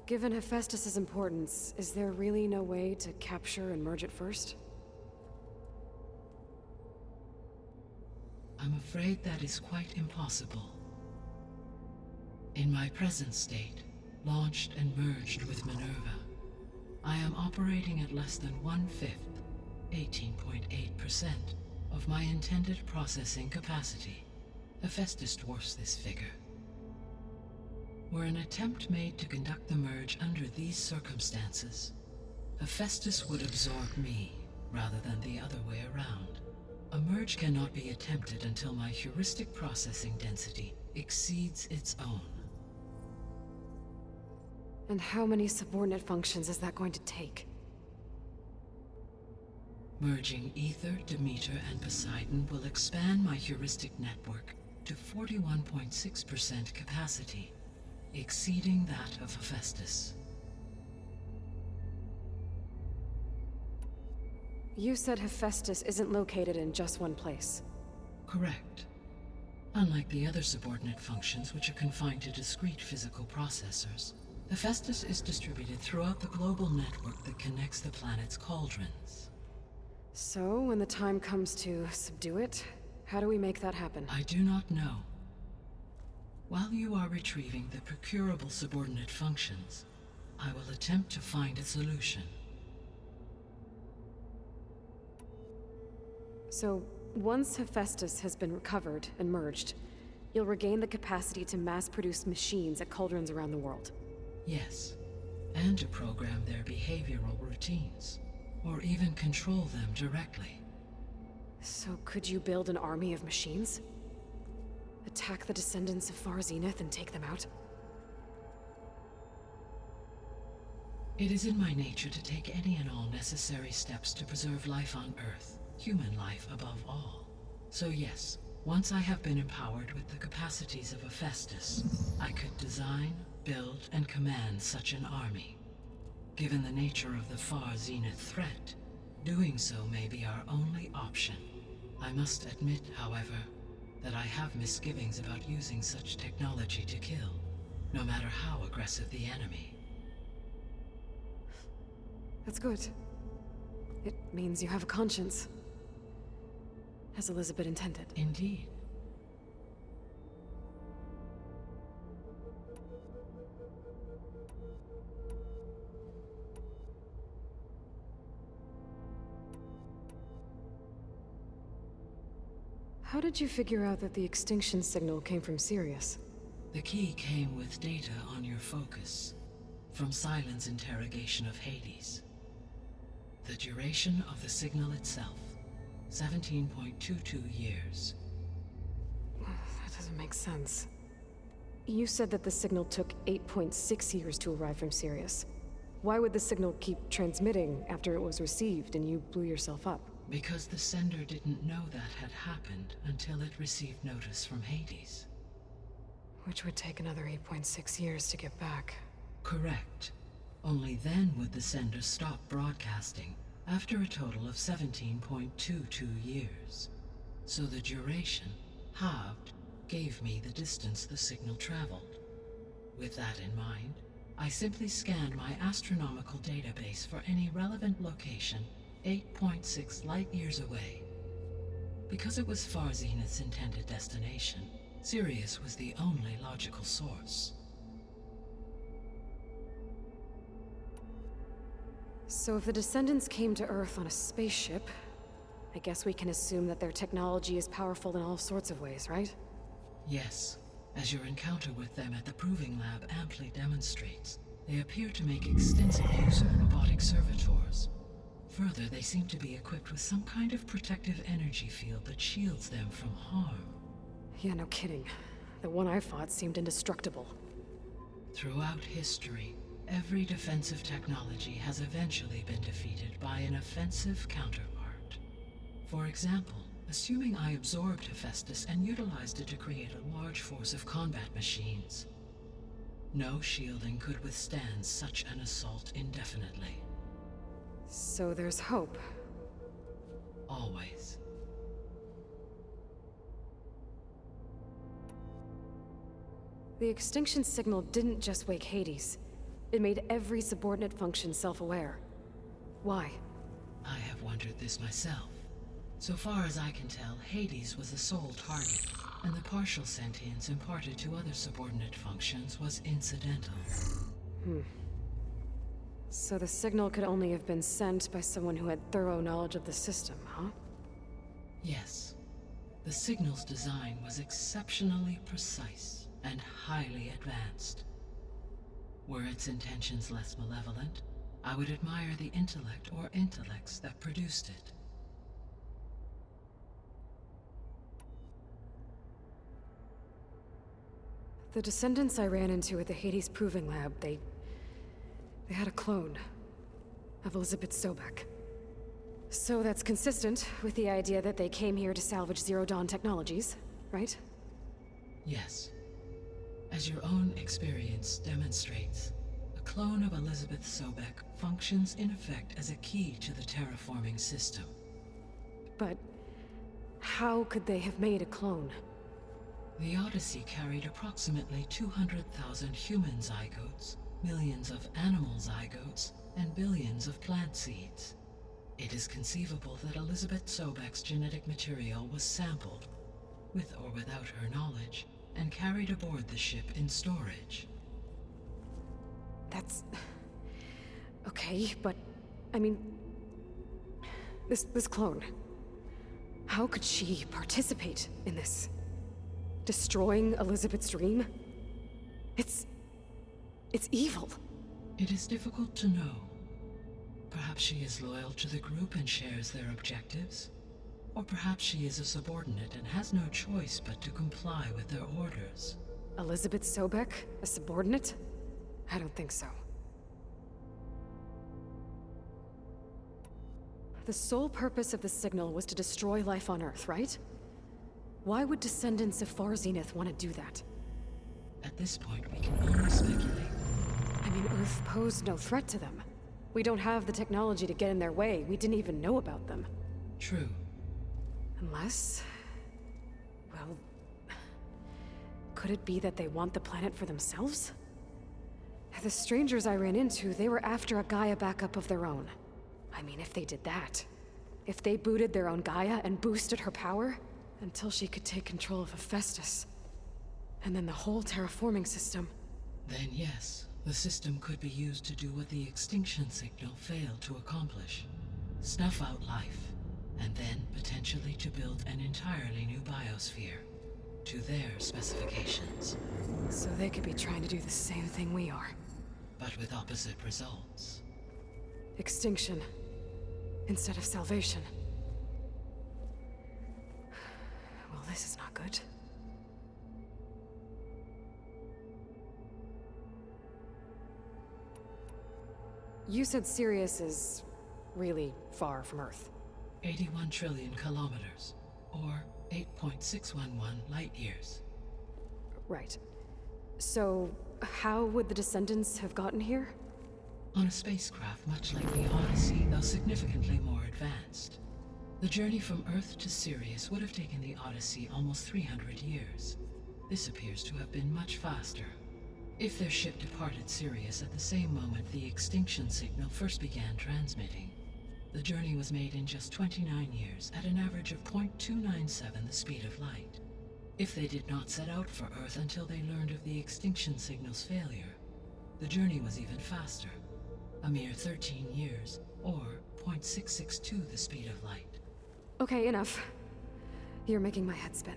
Given Hephaestus' importance, is there really no way to capture and merge it first? I'm afraid that is quite impossible. In my present state, launched and merged with Minerva, I am operating at less than 1/5, 18.8%, of my intended processing capacity. Hephaestus dwarfs this figure. Were an attempt made to conduct the merge under these circumstances, Hephaestus would absorb me, rather than the other way around. A merge cannot be attempted until my heuristic processing density exceeds its own. And how many subordinate functions is that going to take? Merging Ether, Demeter, and Poseidon will expand my heuristic network to 41.6% capacity, exceeding that of Hephaestus. You said Hephaestus isn't located in just one place. Correct. Unlike the other subordinate functions, which are confined to discrete physical processors, Hephaestus is distributed throughout the global network that connects the planet's cauldrons. So, when the time comes to subdue it, how do we make that happen? I do not know. While you are retrieving the procurable subordinate functions, I will attempt to find a solution. So, once Hephaestus has been recovered and merged, you'll regain the capacity to mass-produce machines at cauldrons around the world. Yes, and to program their behavioral routines, or even control them directly. So could you build an army of machines? Attack the descendants of Far Zenith and take them out? It is in my nature to take any and all necessary steps to preserve life on Earth, human life above all. So yes, once I have been empowered with the capacities of Hephaestus, I could design, build, and command such an army. Given the nature of the Far Zenith threat, doing so may be our only option. I must admit, however, that I have misgivings about using such technology to kill, no matter how aggressive the enemy. That's good. It means you have a conscience. As Elizabeth intended. Indeed. How did you figure out that the extinction signal came from Sirius? The key came with data on your focus, from Silen's interrogation of Hades. The duration of the signal itself, 17.22 years. That doesn't make sense. You said that the signal took 8.6 years to arrive from Sirius. Why would the signal keep transmitting after it was received and you blew yourself up? Because the sender didn't know that had happened until it received notice from Hades. Which would take another 8.6 years to get back. Correct. Only then would the sender stop broadcasting, after a total of 17.22 years. So the duration, halved, gave me the distance the signal traveled. With that in mind, I simply scanned my astronomical database for any relevant location 8.6 light-years away. Because it was Far Zenith's intended destination, Sirius was the only logical source. So if the descendants came to Earth on a spaceship, I guess we can assume that their technology is powerful in all sorts of ways, right? Yes, as your encounter with them at the Proving Lab amply demonstrates, they appear to make extensive use of robotic servitors. Further, they seem to be equipped with some kind of protective energy field that shields them from harm. Yeah, no kidding. The one I fought seemed indestructible. Throughout history, every defensive technology has eventually been defeated by an offensive counterpart. For example, assuming I absorbed Hephaestus and utilized it to create a large force of combat machines. No shielding could withstand such an assault indefinitely. So there's hope. Always. The extinction signal didn't just wake Hades. It made every subordinate function self-aware. Why? I have wondered this myself. So far as I can tell, Hades was the sole target, and the partial sentience imparted to other subordinate functions was incidental. So the signal could only have been sent by someone who had thorough knowledge of the system, huh? Yes. The signal's design was exceptionally precise and highly advanced. Were its intentions less malevolent, I would admire the intellect or intellects that produced it. The descendants I ran into at the Hades Proving Lab, they had a clone of Elizabeth Sobek. So that's consistent with the idea that they came here to salvage Zero Dawn technologies, right? Yes. As your own experience demonstrates, a clone of Elizabeth Sobek functions in effect as a key to the terraforming system. But how could they have made a clone? The Odyssey carried approximately 200,000 human zygotes, millions of animal zygotes, and billions of plant seeds. It is conceivable that Elizabeth Sobek's genetic material was sampled, with or without her knowledge, and carried aboard the ship in storage. That's... okay, but... I mean... This clone... How could she participate in this? Destroying Elizabeth's dream? It's evil. It is difficult to know. Perhaps she is loyal to the group and shares their objectives. Or perhaps she is a subordinate and has no choice but to comply with their orders. Elizabeth Sobek? A subordinate? I don't think so. The sole purpose of the signal was to destroy life on Earth, right? Why would descendants of Far Zenith want to do that? At this point, we can only speculate. I mean, Earth posed no threat to them. We don't have the technology to get in their way. We didn't even know about them. True. Unless... well... could it be that they want the planet for themselves? The strangers I ran into, they were after a Gaia backup of their own. I mean, if they did that... if they booted their own Gaia and boosted her power... until she could take control of Hephaestus. And then the whole terraforming system. Then yes, the system could be used to do what the extinction signal failed to accomplish. Snuff out life, and then potentially to build an entirely new biosphere, to their specifications. So they could be trying to do the same thing we are. But with opposite results. Extinction, instead of salvation. Well, this is not good. You said Sirius is really far from Earth. 81 trillion kilometers, or 8.611 light years. Right. So, how would the descendants have gotten here? On a spacecraft much like the Odyssey, though significantly more advanced. The journey from Earth to Sirius would have taken the Odyssey almost 300 years. This appears to have been much faster. If their ship departed Sirius at the same moment the extinction signal first began transmitting, the journey was made in just 29 years at an average of 0.297 the speed of light. If they did not set out for Earth until they learned of the extinction signal's failure, the journey was even faster, a mere 13 years, or 0.662 the speed of light. Okay, enough. You're making my head spin.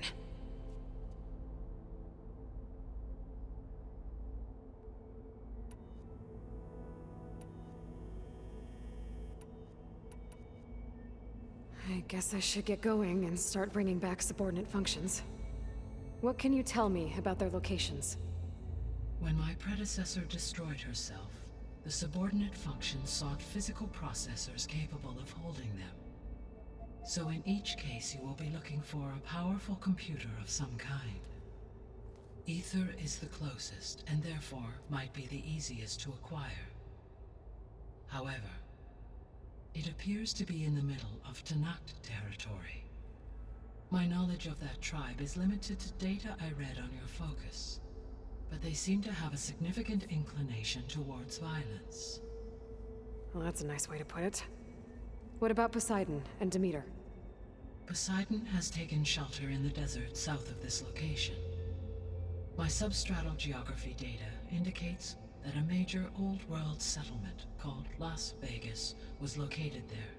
I guess I should get going and start bringing back subordinate functions. What can you tell me about their locations? When my predecessor destroyed herself, the subordinate functions sought physical processors capable of holding them. So in each case you will be looking for a powerful computer of some kind. Ether is the closest, and therefore might be the easiest to acquire. However, it appears to be in the middle of Tenakth territory. My knowledge of that tribe is limited to data I read on your focus, but they seem to have a significant inclination towards violence. Well, that's a nice way to put it. What about Poseidon and Demeter? Poseidon has taken shelter in the desert south of this location. My substratal geography data indicates that a major old-world settlement called Las Vegas was located there.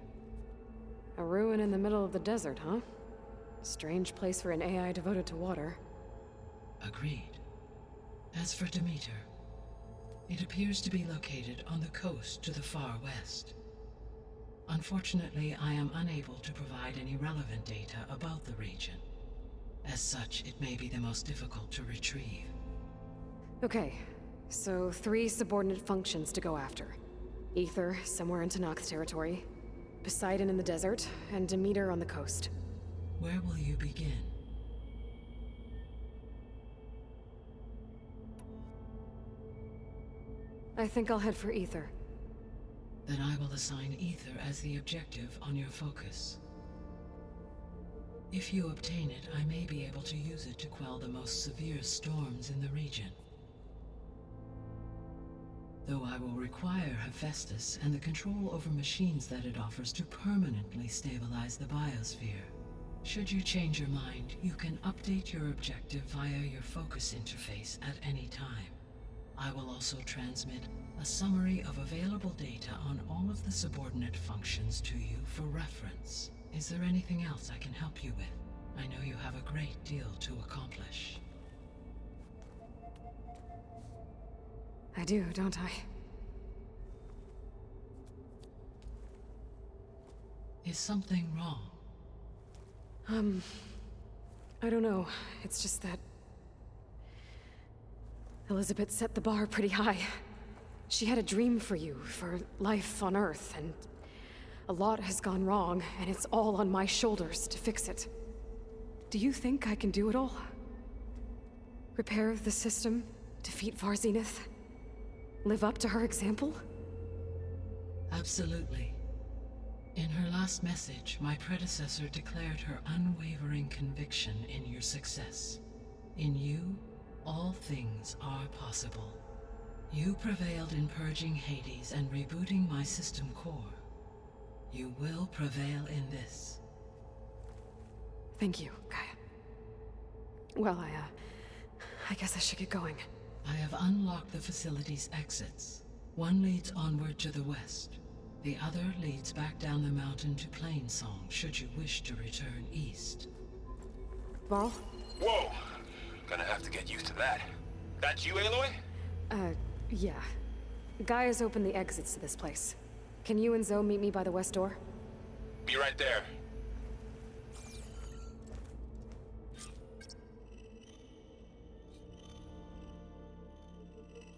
A ruin in the middle of the desert, huh? Strange place for an AI devoted to water. Agreed. As for Demeter, it appears to be located on the coast to the far west. Unfortunately, I am unable to provide any relevant data about the region. As such, it may be the most difficult to retrieve. Okay, so 3 subordinate functions to go after. Aether, somewhere in Tenakth territory. Poseidon in the desert, and Demeter on the coast. Where will you begin? I think I'll head for Aether. Then I will assign Aether as the objective on your focus. If you obtain it, I may be able to use it to quell the most severe storms in the region. Though I will require Hephaestus and the control over machines that it offers to permanently stabilize the biosphere. Should you change your mind, you can update your objective via your focus interface at any time. I will also transmit a summary of available data on all of the subordinate functions to you for reference. Is there anything else I can help you with? I know you have a great deal to accomplish. I do, don't I? Is something wrong? I don't know. It's just that Elizabeth set the bar pretty high. She had a dream for you, for life on Earth, and a lot has gone wrong, and it's all on my shoulders to fix it. Do you think I can do it all? Repair the system, defeat Varzenith, live up to her example? Absolutely. In her last message, my predecessor declared her unwavering conviction in your success. In you, all things are possible. You prevailed in purging Hades and rebooting my system core. You will prevail in this. Thank you, Gaia. Well, I guess I should get going. I have unlocked the facility's exits. One leads onward to the west. The other leads back down the mountain to Plainsong, should you wish to return east. Varl? Whoa! Gonna have to get used to that. That's you, Aloy? Yeah. Gaia's opened the exits to this place. Can you and Zoe meet me by the west door? Be right there.